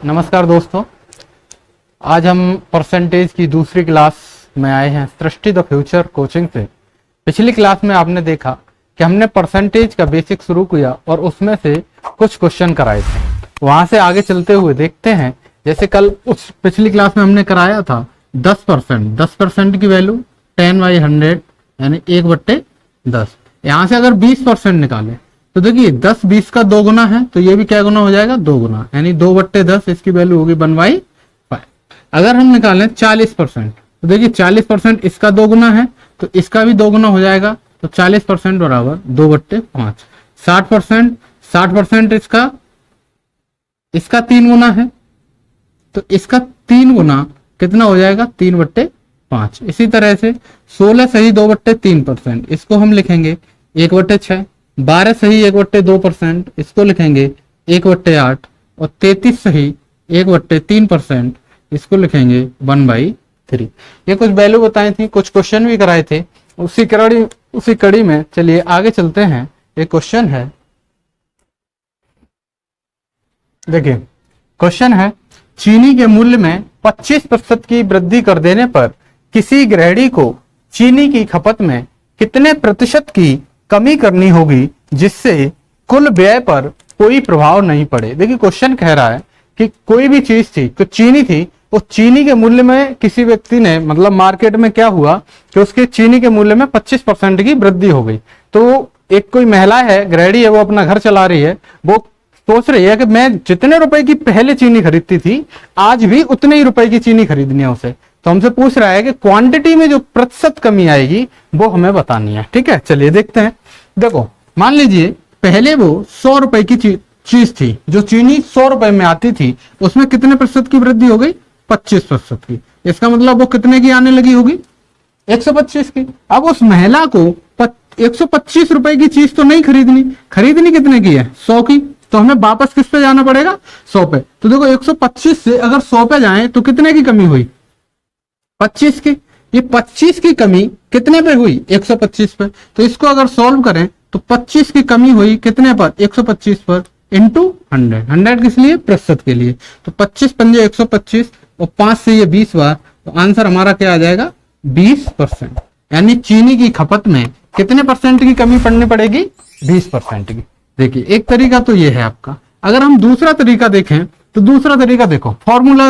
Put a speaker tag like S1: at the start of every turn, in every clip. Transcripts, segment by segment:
S1: नमस्कार दोस्तों, आज हम परसेंटेज की दूसरी क्लास में आए हैं सृष्टि द फ्यूचर कोचिंग से। पिछली क्लास में आपने देखा कि हमने परसेंटेज का बेसिक शुरू किया और उसमें से कुछ क्वेश्चन कराए थे। वहां से आगे चलते हुए देखते हैं, जैसे कल उस पिछली क्लास में हमने कराया था 10%। 10% की वैल्यू 10/100 यानी 1/10। यहाँ से अगर 20% निकाले तो देखिए 10 20 का 2 गुना है, तो ये भी क्या गुना हो जाएगा, 2 गुना, यानी 2/10 इसकी वैल्यू होगी 1/5। अगर हम निकालें 40%, तो देखिए 40% इसका 2 गुना है, तो इसका भी 2 गुना हो जाएगा, तो 40% बराबर 2/5। 60% इसका 3 गुना है, तो इसका 3 गुना कितना हो जाएगा, 3/5। इसी तरह से 16 सही 2/3%, इसको हम लिखेंगे 1/6। 12 सही 1/2%, इसको लिखेंगे 1/8। और 33 सही 1/3%, इसको लिखेंगे 1/3। ये कुछ वैल्यू बताई थी, कुछ क्वेश्चन भी कराए थे। उसी कड़ी में चलिए आगे चलते हैं। एक क्वेश्चन है, देखिए क्वेश्चन है, चीनी के मूल्य में 25% की वृद्धि कर देने पर किसी गृहिणी को चीनी की खपत में कितने प्रतिशत की कमी करनी होगी जिससे कुल व्यय पर कोई प्रभाव नहीं पड़े। देखिए क्वेश्चन कह रहा है कि कोई भी चीज थी, तो चीनी थी, उस चीनी के मूल्य में किसी व्यक्ति ने, मतलब मार्केट में क्या हुआ कि उसके चीनी के मूल्य में 25% की वृद्धि हो गई। तो एक कोई महिला है, गृहिणी है, वो अपना घर चला रही है, वो सोच रही है कि मैं जितने रुपए की पहले चीनी खरीदती थी आज भी उतने ही रुपए की चीनी खरीदनी है उसे। तो हमसे पूछ रहा है कि क्वांटिटी में जो प्रतिशत कमी आएगी वो हमें बतानी है। ठीक है, चलिए देखते हैं। देखो मान लीजिए पहले वो 100 रुपए की चीज थी, जो चीनी 100 रुपए में आती थी, उसमें कितने प्रतिशत की वृद्धि हो गई, 25% की। इसका मतलब वो कितने की आने लगी होगी, 125 की। अब उस महिला को 125 रुपए की चीज तो नहीं खरीदनी कितने की है, 100 की। तो हमें वापस किस पे जाना पड़ेगा, 100 पे। तो देखो 125 से अगर 100 पे जाए तो कितने की कमी हुई, 25 की। ये 25 की कमी कितने पे हुई, 125 पे। तो इसको अगर सॉल्व करें तो 25 की कमी हुई कितने पर, 125 पर, इंटू 100। 100 किस लिए, प्रतिशत के लिए। तो 25 पंजे 125 और 5 से ये 20 बार, तो आंसर हमारा क्या आ जाएगा, 20%। यानी चीनी की खपत में कितने परसेंट की कमी पड़नी पड़ेगी, 20% की। देखिए एक तरीका तो ये है आपका। अगर हम दूसरा तरीका देखें तो दूसरा तरीका देखो, फॉर्मूला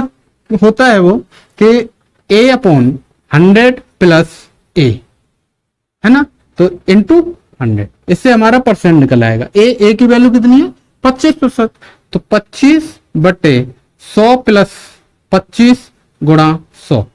S1: होता है वो कि A/100 प्लस A, है ना, तो इंटू 100, इससे हमारा परसेंट निकल आएगा। ए की वैल्यू कितनी है, 25%। तो 25/100 प्लस 25 गुणा 100,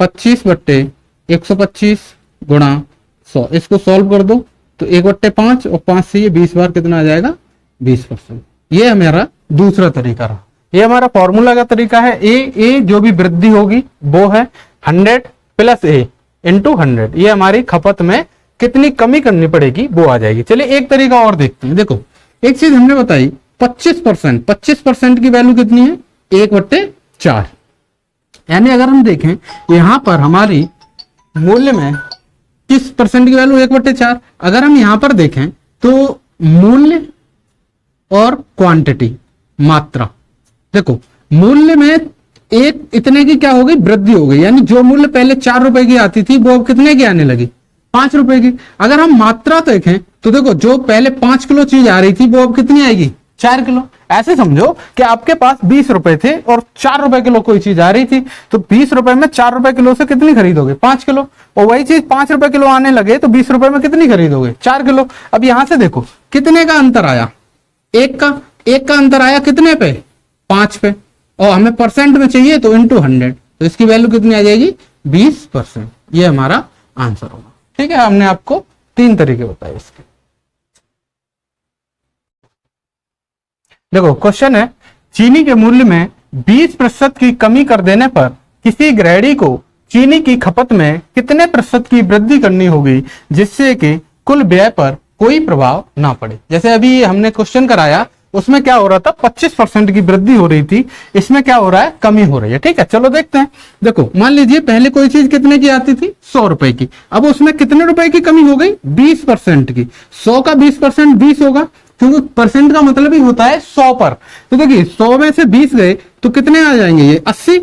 S1: 25/125 गुणा 100। इसको सॉल्व कर दो तो 1/5 और 5 से ये 20 बार कितना आ जाएगा, 20%। ये हमारा दूसरा तरीका रहा। ये हमारा फॉर्मूला का तरीका है। ए जो भी वृद्धि होगी वो है 100 प्लस A इंटू 100। ये हमारी खपत में कितनी कमी करनी पड़ेगी वो आ जाएगी। चलिए एक तरीका और देखते हैं। देखो एक चीज हमने बताई, 25% की वैल्यू कितनी है, 1/4। यानी अगर हम देखें यहां पर हमारी मूल्य में किस परसेंट की वैल्यू, 1/4। अगर हम यहां पर देखें तो मूल्य और क्वांटिटी, मात्रा, देखो मूल्य में एक इतने की क्या हो गई, वृद्धि हो गई। यानी जो मूल्य पहले 4 रुपए की आती थी वो अब कितने की आने लगी, 5 रुपए की। अगर हम मात्रा देखें तो देखो जो पहले 5 किलो चीज आ रही थी वो अब कितनी आएगी, 4 किलो। ऐसे समझो कि आपके पास 20 रुपए थे और 4 रुपए किलो कोई चीज आ रही थी, तो 20 रुपए में 4 रुपए किलो से कितनी खरीदोगे, 5 किलो। और वही चीज 5 रुपए किलो आने लगे तो 20 रुपए में कितनी खरीदोगे, 4 किलो। अब यहां से देखो कितने का अंतर आया, एक का अंतर आया कितने पे, 5 पे। और हमें परसेंट में चाहिए तो इंटू 100, तो इसकी वैल्यू कितनी आ जाएगी, 20%। ये हमारा आंसर होगा। ठीक है, हमने आपको 3 तरीके बताए इसके। देखो क्वेश्चन है, चीनी के मूल्य में 20% की कमी कर देने पर किसी गृहिणी को चीनी की खपत में कितने प्रतिशत की वृद्धि करनी होगी जिससे कि कुल व्यय पर कोई प्रभाव ना पड़े। जैसे अभी हमने क्वेश्चन कराया उसमें क्या हो रहा था, 25% की वृद्धि हो रही थी, इसमें क्या हो रहा है, कमी हो रही है। ठीक है, चलो देखते हैं। देखो मान लीजिए पहले कोई चीज कितने की आती थी, 100 रुपए की। अब उसमें कितने रुपए की कमी हो गई, 20% की। 100 का 20% 20 होगा, क्योंकि परसेंट का मतलब ही होता है 100 पर। तो देखिए 100 में से 20 गए तो कितने आ जाएंगे, ये 80।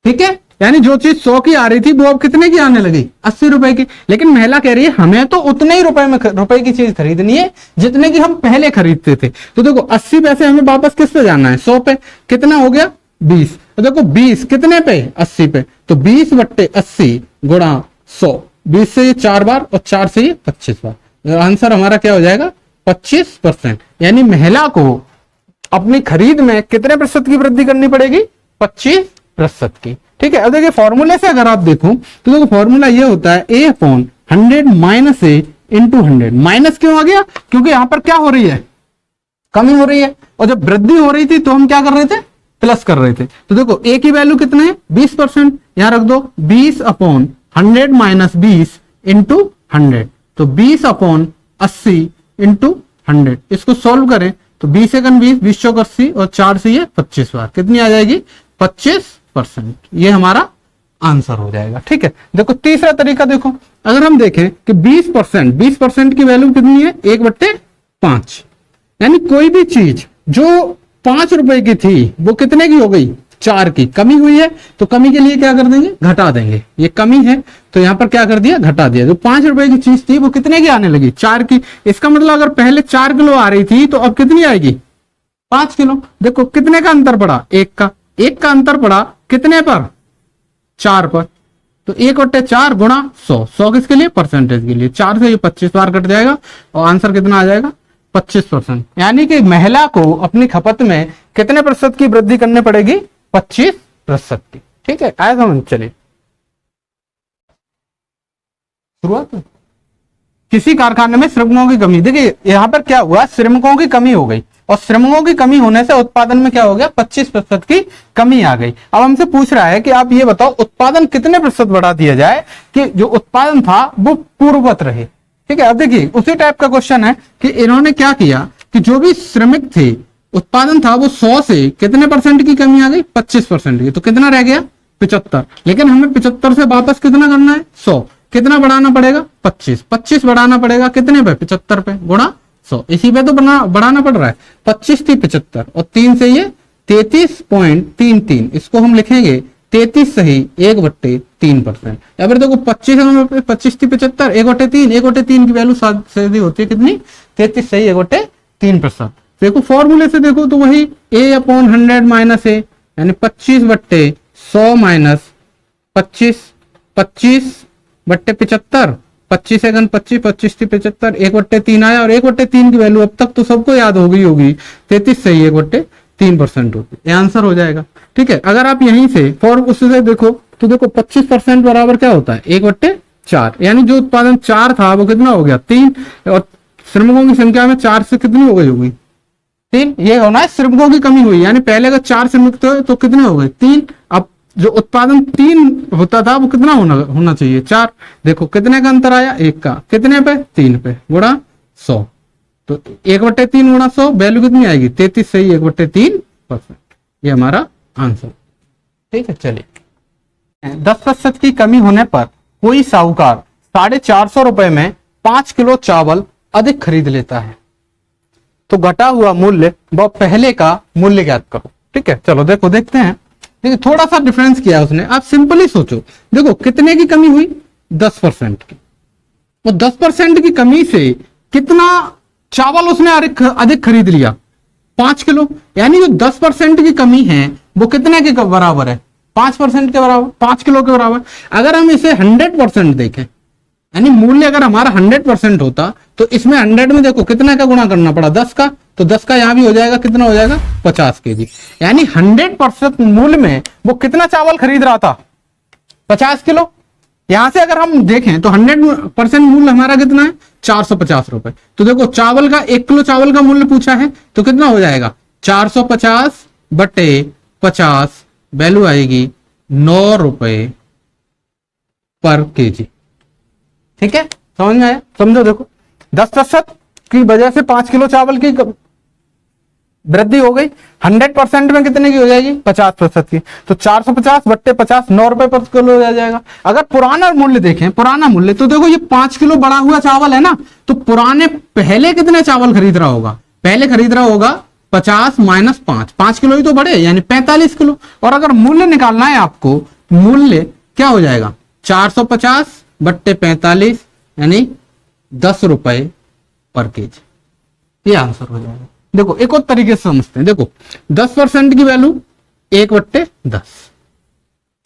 S1: ठीक है, यानी जो चीज 100 की आ रही थी वो अब कितने की आने लगी, 80 रुपए की। लेकिन महिला कह रही है हमें तो उतने ही रुपए की चीज खरीदनी है जितने की हम पहले खरीदते थे। तो देखो 80 पैसे हमें वापस किस पे जाना है, 100 पे। कितना हो गया 20। तो देखो 20 कितने पे, 80 पे। तो 20/80 गुणा 100, 20 से ये 4 बार और 4 से ये 25 बार। आंसर हमारा क्या हो जाएगा, 25%। यानी महिला को अपनी खरीद में कितने प्रतिशत की वृद्धि करनी पड़ेगी, 25% की। ठीक है, अब देखिए फॉर्मूले से अगर आप देखो तो देखो फॉर्मूला ये होता है A/100 minus A into 100। Minus क्यों आ गया, क्योंकि यहां पर क्या हो रही है, कमी हो रही है। और जब वृद्धि हो रही थी तो हम क्या कर रहे थे, प्लस कर रहे थे। तो देखो A की वैल्यू कितने है, 20%, यहां रख दो 20/100 माइनस 20 इंटू 100। तो 20/80 इंटू 100। इसको सॉल्व करें तो 20 एकन 20, 20 चौक 80 और 4 से ये 25 बार, कितनी आ जाएगी, 25%। ये हमारा आंसर हो जाएगा। ठीक है, देखो तीसरा तरीका देखो, अगर हम देखें कि 20% की वैल्यू कितनी है, 1/5। यानी कोई भी चीज जो 5 रुपए की थी वो कितने की हो गई, 4 की। कमी हुई है तो कमी के लिए क्या कर देंगे, घटा देंगे। ये कमी है तो यहां पर क्या कर दिया, घटा दिया। जो 5 रुपए की चीज थी वो कितने की आने लगी, 4 की। इसका मतलब अगर पहले 4 किलो आ रही थी तो अब कितनी आएगी, 5 किलो। देखो कितने का अंतर पड़ा, 1 का अंतर पड़ा कितने पर, 4 पर। तो 1/4 गुणा 100 किसके लिए, परसेंटेज के लिए। 4 से ये 25 बार कट जाएगा और आंसर कितना आ जाएगा, 25%। यानी कि महिला को अपनी खपत में कितने प्रतिशत की वृद्धि करनी पड़ेगी, 25% की। ठीक है, आया समझ। चलिए शुरुआत। किसी कारखाने में श्रमिकों की कमी, देखिए यहां पर क्या हुआ, श्रमिकों की कमी हो गई और श्रमिकों की कमी होने से उत्पादन में क्या हो गया, 25% की कमी आ गई। अब हमसे पूछ रहा है कि आप ये बताओ उत्पादन कितने प्रतिशत बढ़ा दिया जाए कि जो उत्पादन था वो पूर्ववत रहे। ठीक है, अब देखिए उसी टाइप का क्वेश्चन है कि इन्होंने क्या किया कि जो भी श्रमिक थे उत्पादन था वो 100 से कितने परसेंट की कमी आ गई, 25% की। तो कितना रह गया, 75। लेकिन हमें 75 से वापस कितना करना है, 100। कितना बढ़ाना पड़ेगा, 25 बढ़ाना पड़ेगा कितने पे, 75 पे गुणा 100। इसी पे तो बढ़ाना पड़ रहा है। 25 थी 75 और 3 से ये 33.33। इसको हम लिखेंगे 33 सही 1/3%। या फिर देखो 25 थी 75, 1/3, 1/3 की वैल्यू सीधी होती है कितनी, 33 सही 1/3%। देखो फॉर्मूले से देखो तो वही A/100 माइनस A, यानी 25/100 माइनस 25/75। 25 एकन 25, 25 थी 75, 1/3 आया और 1/3 की वैल्यू अब तक तो सबको याद हो गई होगी, 33 सही 1/3% होती है। आंसर हो जाएगा। ठीक है, अगर आप यहीं से उससे देखो तो देखो 25% बराबर क्या होता है, 1/4। यानी जो उत्पादन 4 था वो कितना हो गया, 3। और श्रमिकों की संख्या में 4 से कितनी हो गई होगी, 3। ये होना है श्रमिकों की कमी हुई, यानी पहले अगर 4 श्रमिक थे तो कितने हो गए, 3। अब जो उत्पादन 3 होता था वो कितना होना चाहिए, 4। देखो कितने का अंतर आया, 1 का। कितने पे, 3 पे गुणा 100। तो 1/3 गुणा 100 वैल्यू कितनी आएगी, 33 सही 1/3%। ये हमारा आंसर। ठीक है, चलिए 10% की कमी होने पर कोई साहूकार 450 रुपए में 5 किलो चावल अधिक खरीद लेता है तो घटा हुआ मूल्य व पहले का मूल्य ज्ञात करो। ठीक है, चलो देखते हैं। देखिए थोड़ा सा डिफरेंस किया उसने। आप सिंपली सोचो, देखो कितने की कमी हुई, 10% की। वो 10% की कमी से कितना चावल उसने अधिक खरीद लिया, 5 किलो। यानी जो 10% की कमी है वो कितने के बराबर है, 5% के बराबर, 5 किलो के बराबर। अगर हम इसे 100% देखें, यानी मूल्य अगर हमारा 100% होता तो इसमें 100 में देखो कितना का गुणा करना पड़ा, 10 का। तो 10 का यहां भी हो जाएगा, कितना हो जाएगा, 50 kg। यानी 100% मूल्य में वो कितना चावल खरीद रहा था, 50 किलो। यहां से अगर हम देखें तो 100% मूल्य हमारा कितना है, 450 रुपए। तो देखो चावल का 1 किलो चावल का मूल्य पूछा है तो कितना हो जाएगा, 450/50 वैल्यू आएगी 9 रुपए पर केजी। ठीक है, समझ में आया, समझो। देखो 10% की वजह से 5 किलो चावल की वृद्धि हो गई। 100% में कितने की हो जाएगी? 50% की। तो 450 बट्टे 50 9 रुपए पर किलो हो जाएगा। अगर पुराना मूल्य देखें, पुराना मूल्य, तो देखो ये 5 किलो बढ़ा हुआ चावल है ना, तो पुराने पहले कितने चावल खरीद रहा होगा? पहले खरीद रहा होगा 50 माइनस 5 किलो ही तो बढ़े, यानी 45 किलो। और अगर मूल्य निकालना है आपको, मूल्य क्या हो जाएगा? 450 बट्टे 45 यानी 10 रुपए पर केजी, ये आंसर हो जाएगा। देखो एक और तरीके से समझते हैं। देखो 10% की वैल्यू 1/10,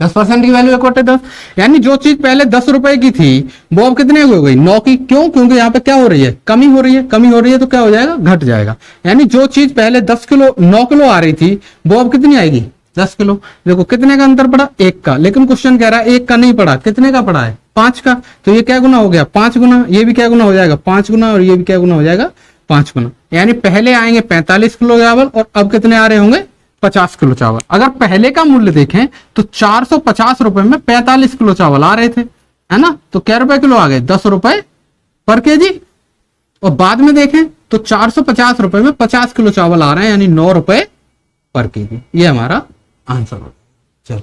S1: 10% की वैल्यू 1/10, यानी जो चीज पहले 10 रुपए की थी वो अब कितने की हो गई? 9 की। क्यों? क्योंकि यहाँ पे क्या हो रही है? कमी हो रही है। कमी हो रही है तो क्या हो जाएगा? घट जाएगा। यानी जो चीज पहले 10 किलो 9 किलो आ रही थी वो अब कितनी आएगी? 10 किलो। देखो कितने का अंतर पड़ा? 1 का। लेकिन क्वेश्चन कह रहा है 1 का नहीं पड़ा, कितने का पड़ा है? 5 का। तो ये क्या गुना हो गया? 5 गुना। ये भी क्या गुना हो जाएगा? 5 गुना। और ये भी क्या गुना हो जाएगा? 5 गुना। यानी पहले आएंगे 45 किलो चावल और अब कितने आ रहे होंगे? 50 किलो चावल। अगर पहले का मूल्य देखें तो 450 रुपए में 45 किलो चावल आ रहे थे, है ना? तो क्या रुपए किलो आ गए? 10 रुपए पर केजी। और बाद में देखें तो 450 रुपए में 50 किलो चावल आ रहे हैं, यानी 9 रुपए पर केजी। ये हमारा आंसर होगा। चलो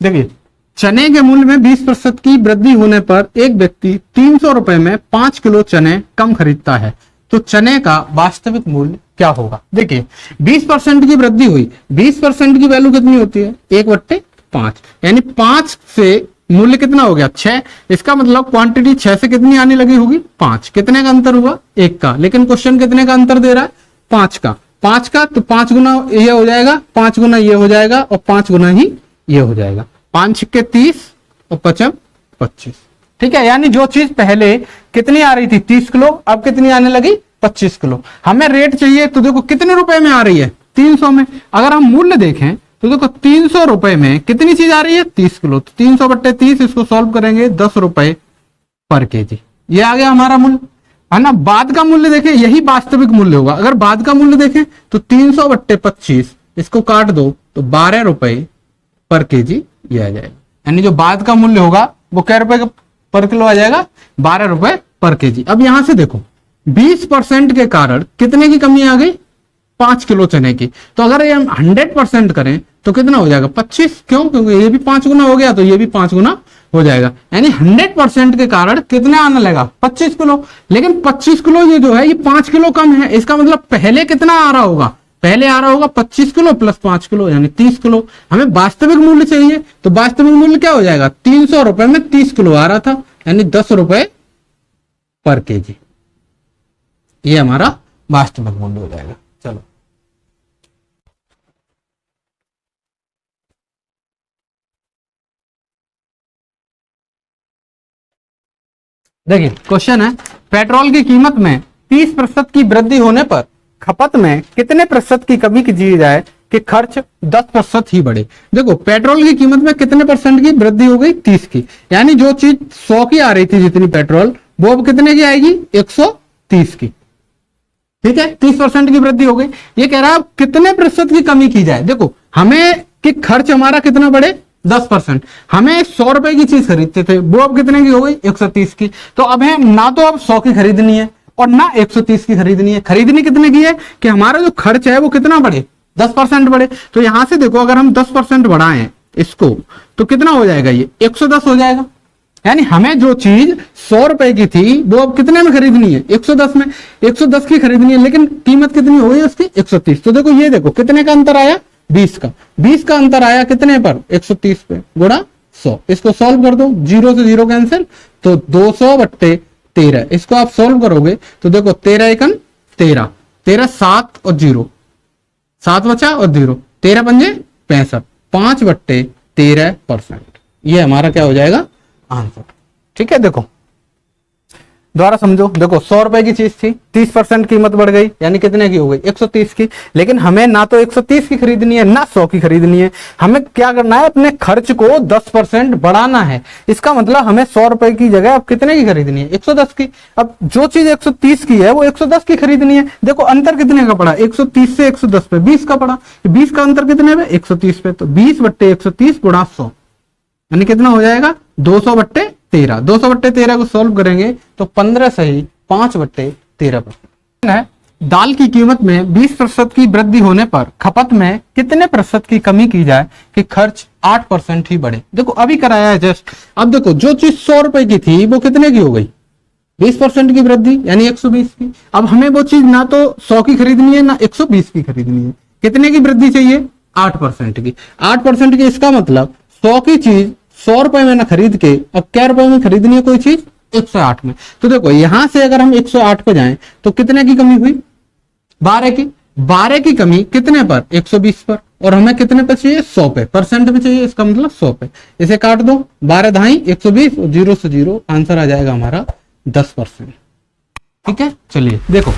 S1: देखिए, चने के मूल्य में 20% की वृद्धि होने पर एक व्यक्ति 300 रुपए में 5 किलो चने कम खरीदता है, तो चने का वास्तविक मूल्य क्या होगा? देखिए 20% की वृद्धि हुई। 20% की वैल्यू कितनी होती है? 1/5, यानी 5 से मूल्य कितना हो गया? 6। इसका मतलब क्वांटिटी 6 से कितनी आने लगी होगी? 5। कितने का अंतर हुआ? 1 का। लेकिन क्वेश्चन कितने का अंतर दे रहा है? 5 का। 5 का तो 5 गुना ये हो जाएगा, 5 गुना ये हो जाएगा और 5 गुना ही ये हो जाएगा। 5 छक्के 30 और 5 25। ठीक है, यानी जो चीज पहले कितनी आ रही थी? 30 किलो, अब कितनी आने लगी? 25 किलो। हमें रेट चाहिए तो देखो कितने रुपए में आ रही है? 300 में। अगर हम मूल्य देखें तो देखो 300 रुपए में कितनी चीज आ रही है? 30 किलो। तो 300 बट्टे 30, इसको सॉल्व करेंगे 10 रुपए पर केजी। ये आ गया हमारा मूल्य, है ना? बाद का मूल्य देखें, यही वास्तविक मूल्य होगा। अगर बाद का मूल्य देखें तो 300 बट्टे 25, इसको काट दो तो 12 रुपए पर केजी ये आ जाएगा। यानी जो बाद का मूल्य होगा वो क्या रुपए पर किलो आ जाएगा? 12 रुपए पर केजी। अब यहां से देखो 20% के कारण कितने की कमी आ गई? 5 किलो चने की। तो अगर ये हम 100% करें तो कितना हो जाएगा? 25। क्यों? क्योंकि ये भी 5 गुना हो गया तो ये भी 5 गुना हो जाएगा। यानी 100% के कारण कितने आने लगा? 25 किलो। लेकिन 25 किलो ये जो है ये 5 किलो कम है। इसका मतलब पहले कितना आ रहा होगा? पहले आ रहा होगा 25 किलो प्लस 5 किलो यानी 30 किलो। हमें वास्तविक मूल्य चाहिए, तो वास्तविक मूल्य क्या हो जाएगा? 300 रुपए में 30 किलो आ रहा था, यानी 10 रुपए पर केजी। ये हमारा वास्तविक मूल्य हो जाएगा। चलो देखिए, क्वेश्चन है पेट्रोल की कीमत में 30% की वृद्धि होने पर खपत में कितने प्रतिशत की कमी की जाए कि खर्च 10% ही बढ़े? देखो पेट्रोल की कीमत में कितने परसेंट की वृद्धि हो गई? 30 की। यानी जो चीज 100 की आ रही थी जितनी पेट्रोल, वो अब कितने की आएगी? 130 की। ठीक है, 30% की वृद्धि हो गई। ये कह रहा है कितने प्रतिशत की कमी की जाए। देखो हमें कि खर्च हमारा कितना बढ़े? 10%। हमें 100 रुपए की चीज खरीदते थे, वो अब कितने की हो गई? 130 की। तो अब है ना तो अब 100 की खरीदनी है और ना 130 की खरीदनी है। खरीदनी कितने की है कि हमारा जो खर्च है वो कितना बढ़े? 10% बढ़े। तो यहां से देखो अगर हम 10% बढ़ाएं इसको तो कितना हो जाएगा? ये 110 हो जाएगा। यानी हमें जो चीज 100 रुपए की थी वो अब कितने में खरीदनी है? 110 में। 110 की खरीदनी है, लेकिन कीमत कितनी हो गई उसकी? 130। तो देखो ये देखो कितने का अंतर आया? 20 का। 20 का अंतर आया कितने पर? 130 पे गुणा 100। इसको सॉल्व कर दो, 0 से 0 कैंसिल, तो 200 बट्टे 13। इसको आप सॉल्व करोगे तो देखो 13 एकन 13, 13 7 और 0, 7 बचा और 0, 13 पंजे 65, 5 बट्टे 13%। ये हमारा क्या हो जाएगा? आंसर। ठीक है, देखो दोबारा समझो। देखो 100 रुपए की चीज थी, 30% कीमत बढ़ गई, यानी कितने की हो गई? 130 की। लेकिन हमें ना तो 130 की खरीदनी है ना 100 की खरीदनी है। हमें क्या करना है? अपने खर्च को 10% बढ़ाना है। इसका मतलब हमें 100 रुपए की जगह अब कितने की खरीदनी है? 110 की। अब जो चीज 130 की है वो 110 की खरीदनी है। देखो अंतर कितने का पड़ा? 130 से 110 पे 20 का पड़ा। 20 का अंतर कितने पे? 130 पे। तो 20 बट्टे 130 गुणा 100 यानी कितना हो जाएगा? 200 बट्टे 13। 200 बट्टे 13 को सॉल्व करेंगे तो 15 सही 5 बट्टे 13%। है दाल की कीमत में 20% की वृद्धि होने पर खपत में कितने प्रतिशत की कमी की जाए कि खर्च 8% ही बढ़े। देखो अभी कराया है जस्ट। अब देखो जो चीज 100 रुपए की थी वो कितने की हो गई, 20% की वृद्धि यानी 120 की। अब हमें वो चीज ना तो 100 की खरीदनी है ना 120 की खरीदनी है, कितने की वृद्धि चाहिए, 8% की। 8% की, इसका मतलब 100 की चीज 100 रुपए में ना खरीद के अब क्या रुपए में खरीदनी है कोई चीज, 108 में। तो देखो यहां से अगर हम 108 पे जाएं तो कितने की कमी हुई, 12 की। 12 की कमी कितने पर, 120 पर, और हमें कितने पे चाहिए, 100 पे, परसेंट में चाहिए, इसका मतलब 100 पे। इसे काट दो, 12 धाई 120, जीरो से जीरो, आंसर आ जाएगा हमारा 10%। ठीक है, चलिए देखो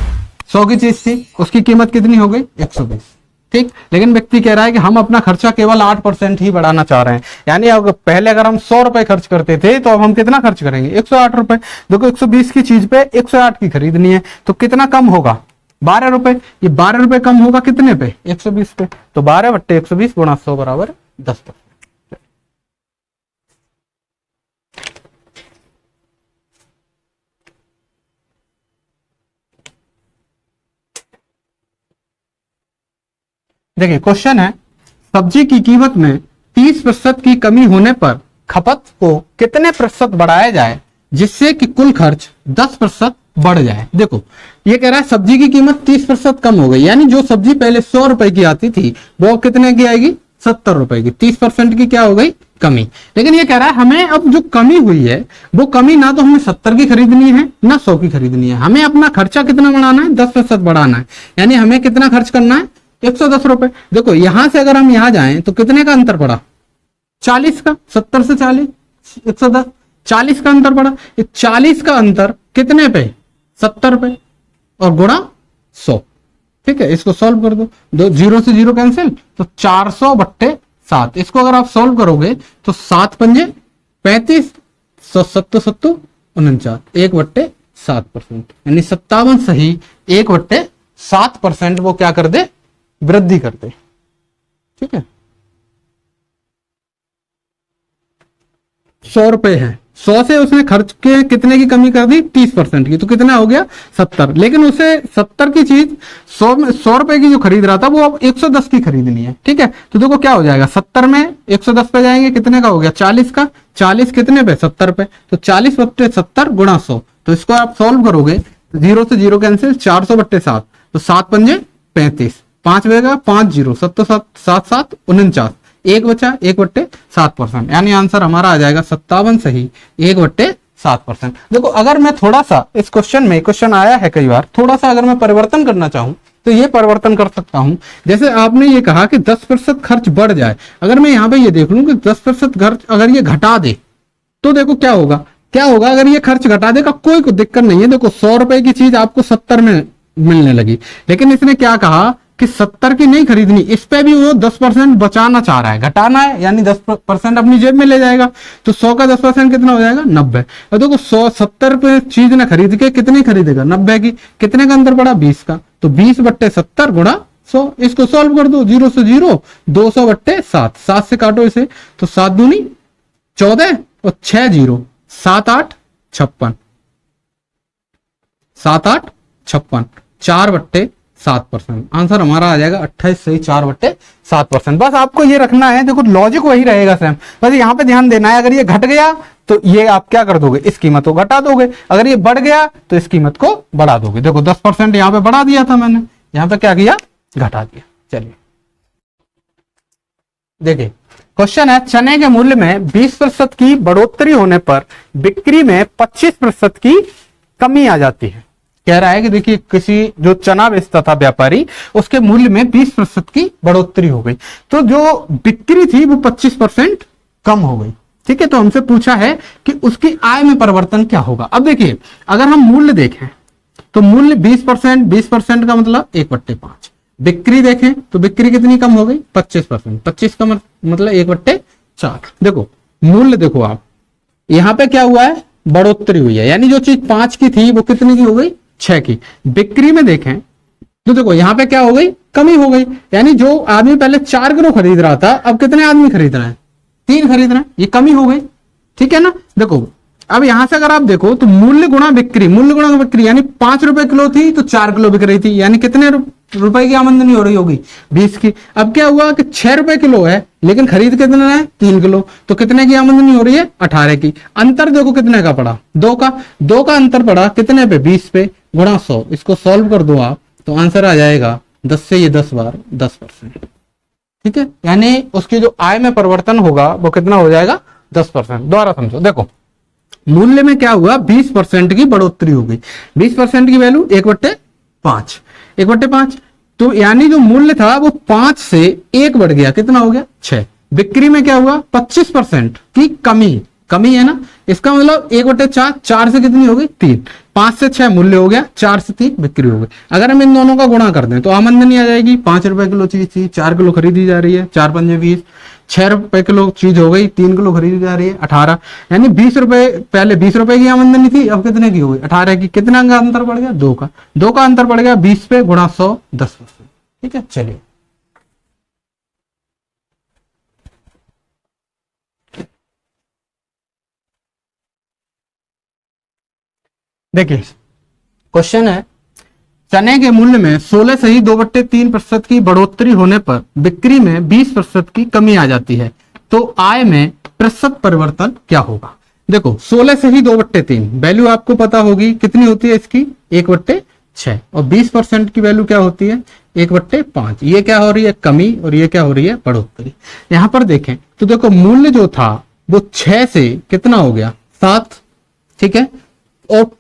S1: 100 की चीज थी, उसकी कीमत कितनी हो गई, 120। ठीक, लेकिन व्यक्ति कह रहा है कि हम अपना खर्चा केवल 8% ही बढ़ाना चाह रहे हैं। यानी अब पहले अगर हम 100 रुपए खर्च करते थे तो अब हम कितना खर्च करेंगे, 108 रुपए। देखो 120 की चीज पे 108 की खरीदनी है तो कितना कम होगा, 12 रुपए। ये 12 रुपए कम होगा कितने पे, 120 पे। तो 12/120 गुणा 100 बराबर 10%। देखिए क्वेश्चन है, सब्जी की कीमत में 30% की कमी होने पर खपत को कितने प्रतिशत बढ़ाया जाए जिससे कि कुल खर्च 10% बढ़ जाए। देखो ये कह रहा है सब्जी की कीमत 30% कम हो गई, यानी जो सब्जी पहले 100 रुपए की आती थी वो कितने की आएगी, 70 रुपए की। 30% की क्या हो गई, कमी। लेकिन ये कह रहा है हमें अब जो कमी हुई है वो कमी ना तो हमें 70 की खरीदनी है ना 100 की खरीदनी है, हमें अपना खर्चा कितना बढ़ाना है, 10% बढ़ाना है। यानी हमें कितना खर्च करना है, 110 रुपए। देखो यहां से अगर हम यहां जाएं तो कितने का अंतर पड़ा, 40 का, 70 से 40, 110, 40 का अंतर पड़ा। 40 का अंतर कितने पे, 70 पे, और गुणा 100। ठीक है, इसको सॉल्व कर दो, जीरो से जीरो कैंसिल, तो 400/7। इसको अगर आप सॉल्व करोगे तो 7 पंजे 35, 7 49, 1/7%, यानी 57 सही 1/7% वो क्या कर दे, वृद्धि करते। ठीक है, 100 रुपए है, 100 से उसने खर्च के कितने की कमी कर दी, 30% की, तो कितना हो गया, 70। लेकिन उसे 70 की चीज 100 रुपए की जो खरीद रहा था वो अब 110 की खरीदनी है। ठीक है, तो देखो क्या हो जाएगा, 70 में 110 पे जाएंगे, कितने का हो गया, 40 का। 40 कितने पे, 70 पे, तो 40/70 गुणा 100। तो इसको आप सॉल्व करोगे तो जीरो से जीरो कैंसिल, 400/7, तो 7 पंजे 35, 5 बजेगा 5 जीरो, 7 7 49, एक बचा 1/7%, यानी आंसर हमारा आ जाएगा 57 सही 1/7%। देखो अगर मैं थोड़ा सा इस क्वेश्चन में, क्वेश्चन आया है कई बार, थोड़ा सा अगर मैं परिवर्तन करना चाहूं तो ये परिवर्तन कर सकता हूं। जैसे आपने ये कहा कि 10% खर्च बढ़ जाए, अगर मैं यहां पे ये देख लूं कि 10% खर्च अगर ये घटा दे तो देखो क्या होगा, अगर ये खर्च घटा देगा कोई दिक्कत नहीं है। देखो 100 रुपए की चीज आपको 70 में मिलने लगी, लेकिन इसने क्या कहा कि 70 की नहीं खरीदनी, इस पे भी वो 10% बचाना चाह रहा है, घटाना है, यानी 10% अपनी जेब में ले जाएगा। तो 100 का 10% कितना हो जाएगा, 90। और देखो 70 पे चीज ना खरीद के कितनी खरीदेगा, 90 की। कितने का अंतर पड़ा, 20 का, तो 20/70 गुणा 100। इसको सॉल्व कर दो, जीरो से जीरो, 200/7, 7 से काटो इसे, तो 7 दूनी 14 और 6 जीरो, 7 8 56, 7 8 56, 4/7%। आंसर हमारा आ जाएगा 28 सही 4/7%। बस आपको ये रखना है, देखो लॉजिक वही रहेगा सेम, बस यहाँ पे ध्यान देना है। अगर ये घट गया तो ये आप क्या कर दोगे, इस कीमत को घटा दोगे, अगर ये बढ़ गया तो इस कीमत को बढ़ा दोगे। देखो 10% यहाँ पे बढ़ा दिया था मैंने, यहाँ पे क्या किया, घटा दिया। चलिए देखिए क्वेश्चन है, चने के मूल्य में 20% की बढ़ोतरी होने पर बिक्री में 25% की कमी आ जाती है। कह रहा है कि देखिए किसी जो चना बेचता था व्यापारी, उसके मूल्य में 20% की बढ़ोतरी हो गई, तो जो बिक्री थी वो 25% कम हो गई। ठीक है, तो हमसे पूछा है कि उसकी आय में परिवर्तन क्या होगा। अब देखिए अगर हम मूल्य देखें तो मूल्य 20%, 20% का मतलब 1/5। बिक्री देखें तो बिक्री कितनी कम हो गई, 25%, 25 का मतलब 1/4। देखो मूल्य देखो आप, यहां पे क्या हुआ है, बढ़ोतरी हुई है, यानी जो चीज 5 की थी वो कितनी की हो गई, 6 की। बिक्री में देखें तो देखो यहां पे क्या हो गई, कमी हो गई, यानी जो आदमी पहले 4 किलो खरीद रहा था अब कितने आदमी खरीद रहे हैं, 3 खरीद रहे हैं, ये कमी हो गई। ठीक है ना, देखो अब यहां से अगर आप देखो तो मूल्य गुणा बिक्री यानी 5 रुपए किलो थी तो 4 किलो बिक रही थी, यानी कितने रुपए की आमदनी हो रही होगी 20 की। अब क्या हुआ कि 6 रुपए किलो है लेकिन खरीद कितना है 3 किलो, तो कितने की आमदनी हो रही है 18 की। अंतर देखो कितने का पड़ा, 2 का अंतर पड़ा कितने पे 20 पे, गुणा 100। इसको सॉल्व कर दो आप तो आंसर आ जाएगा 10 से ये 10 बार 10%। ठीक है, यानी उसकी जो आय में परिवर्तन होगा वो कितना हो जाएगा 10%। दोबारा समझो, देखो मूल्य में क्या हुआ 20% की बढ़ोतरी हो गई। 20% की वैल्यू 1/5, 1/5, तो यानी जो मूल्य था वो 5 से 1 बढ़ गया, कितना हो गया 6। बिक्री में क्या हुआ 25% की कमी है ना, इसका मतलब 1/4, 4 से कितनी हो गई 3, 5 से 6 मूल्य हो गया, 4 से 3 बिक्री हो गई। अगर हम इन दोनों का गुणा कर दें तो आमदनी आ जाएगी। 5 रुपए किलो चीज थी, 4 किलो खरीदी जा रही है, 4 पंजे 20, 6 रुपए किलो चीज हो गई, 3 किलो खरीदी जा रही है 18, यानी 20 रुपए, पहले 20 रुपए की आमदनी थी, अब कितने की हो गई 18 की। कितना का अंतर पड़ गया 2 का अंतर पड़ गया 20 पे, गुणा 100 10%। ठीक है, चलिए देखिए क्वेश्चन है, चने के मूल्य में 16 से ही 2/3% की बढ़ोतरी होने पर बिक्री में 20% की कमी आ जाती है, तो आय में प्रतिशत परिवर्तन क्या होगा। देखो 16 से ही 2/3 वैल्यू आपको पता होगी कितनी होती है इसकी 1/6, और 20% की वैल्यू क्या होती है 1/5। ये क्या हो रही है कमी और ये क्या हो रही है बढ़ोतरी। यहां पर देखें तो देखो मूल्य जो था वो 6 से कितना हो गया 7, ठीक है, और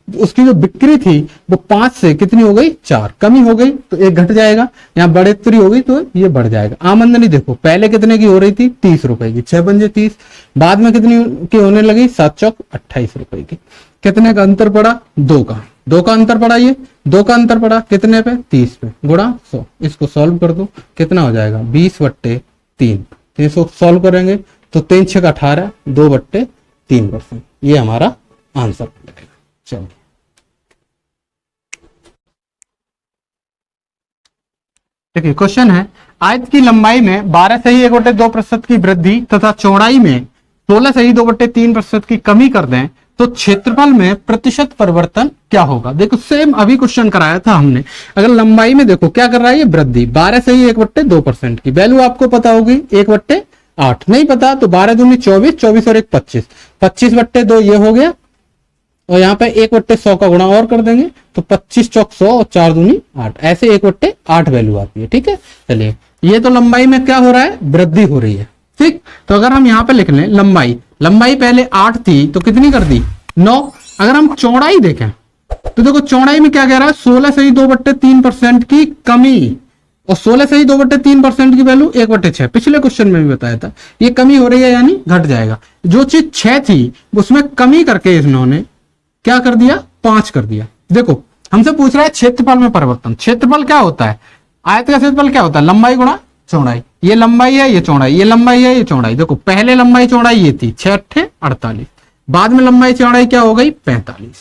S1: उसकी जो बिक्री थी वो 5 से कितनी हो गई 4, कमी हो गई तो 1 घट जाएगा, यहाँ बढ़ोतरी हो गई तो ये बढ़ जाएगा। आमदनी देखो पहले कितने की हो रही थी 30 रुपए की, 6 पंजे 30, बाद में कितनी की होने लगी 7 चौक 28 रुपए की। कितने का अंतर पड़ा 2 का अंतर पड़ा, ये 2 का अंतर पड़ा कितने पे 30 पे, गुणा 100। इसको सॉल्व कर दो कितना हो जाएगा 20/3। तो इसको सॉल्व करेंगे तो 3 6 18, 2/3%, ये हमारा आंसर लगेगा। चलिए देखिए क्वेश्चन है, आयत की लंबाई में 12 से ही 1/2% की वृद्धि तथा चौड़ाई में 16 से ही 2/3% की कमी कर दें तो क्षेत्रफल में प्रतिशत परिवर्तन क्या होगा। देखो सेम अभी क्वेश्चन कराया था हमने। अगर लंबाई में देखो क्या कर रहा है ये वृद्धि, 12 से ही 1/2% की वैल्यू आपको पता होगी 1/8, नहीं पता तो 12 दूनी 24, 24 और 1 25, 25/2 ये हो गया, और यहाँ पे 1/100 का गुणा और कर देंगे तो 25 चौक 100 और 4 दूनी 8, ऐसे 1/8 वैल्यू आती है। ठीक है, चलिए ये तो लंबाई में क्या हो रहा है वृद्धि हो रही है। ठीक, तो अगर हम यहाँ पे लिख लें लंबाई पहले 8 थी तो कितनी कर दी 9। अगर हम चौड़ाई देखें तो देखो चौड़ाई में क्या कह रहा है 16 से ही 2/3% की कमी, और 16 से ही 2/3% की वैल्यू 1/6, पिछले क्वेश्चन में भी बताया था। ये कमी हो रही है यानी घट जाएगा। जो चीज 6 थी उसमें कमी करके इन्होंने क्या कर दिया 5 कर दिया। देखो हमसे पूछ रहा है क्षेत्रफल में परिवर्तन। क्षेत्रफल क्या होता है, आयत का क्षेत्रफल क्या होता है लंबाई गुणा चौड़ाई। ये लंबाई है ये चौड़ाई, ये लंबाई है ये चौड़ाई। देखो पहले लंबाई चौड़ाई ये थी 6 8 48, बाद में लंबाई चौड़ाई क्या हो गई 45,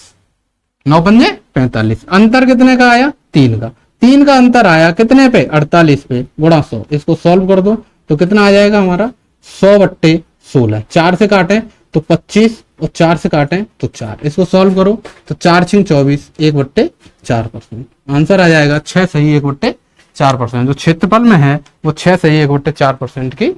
S1: 9 पंजे 45। अंतर कितने का आया 3 का अंतर आया कितने पे 48 पे, गुणा 100। इसको सॉल्व कर दो तो कितना आ जाएगा हमारा 100/16। 4 से काटे तो 25 और 4 से काटें तो 4। इसको सॉल्व करो तो 4 6 24, 1/4%। आंसर आ जाएगा 6 सही 1/4%। जो क्षेत्रफल में है वो 6 सही 1/4% की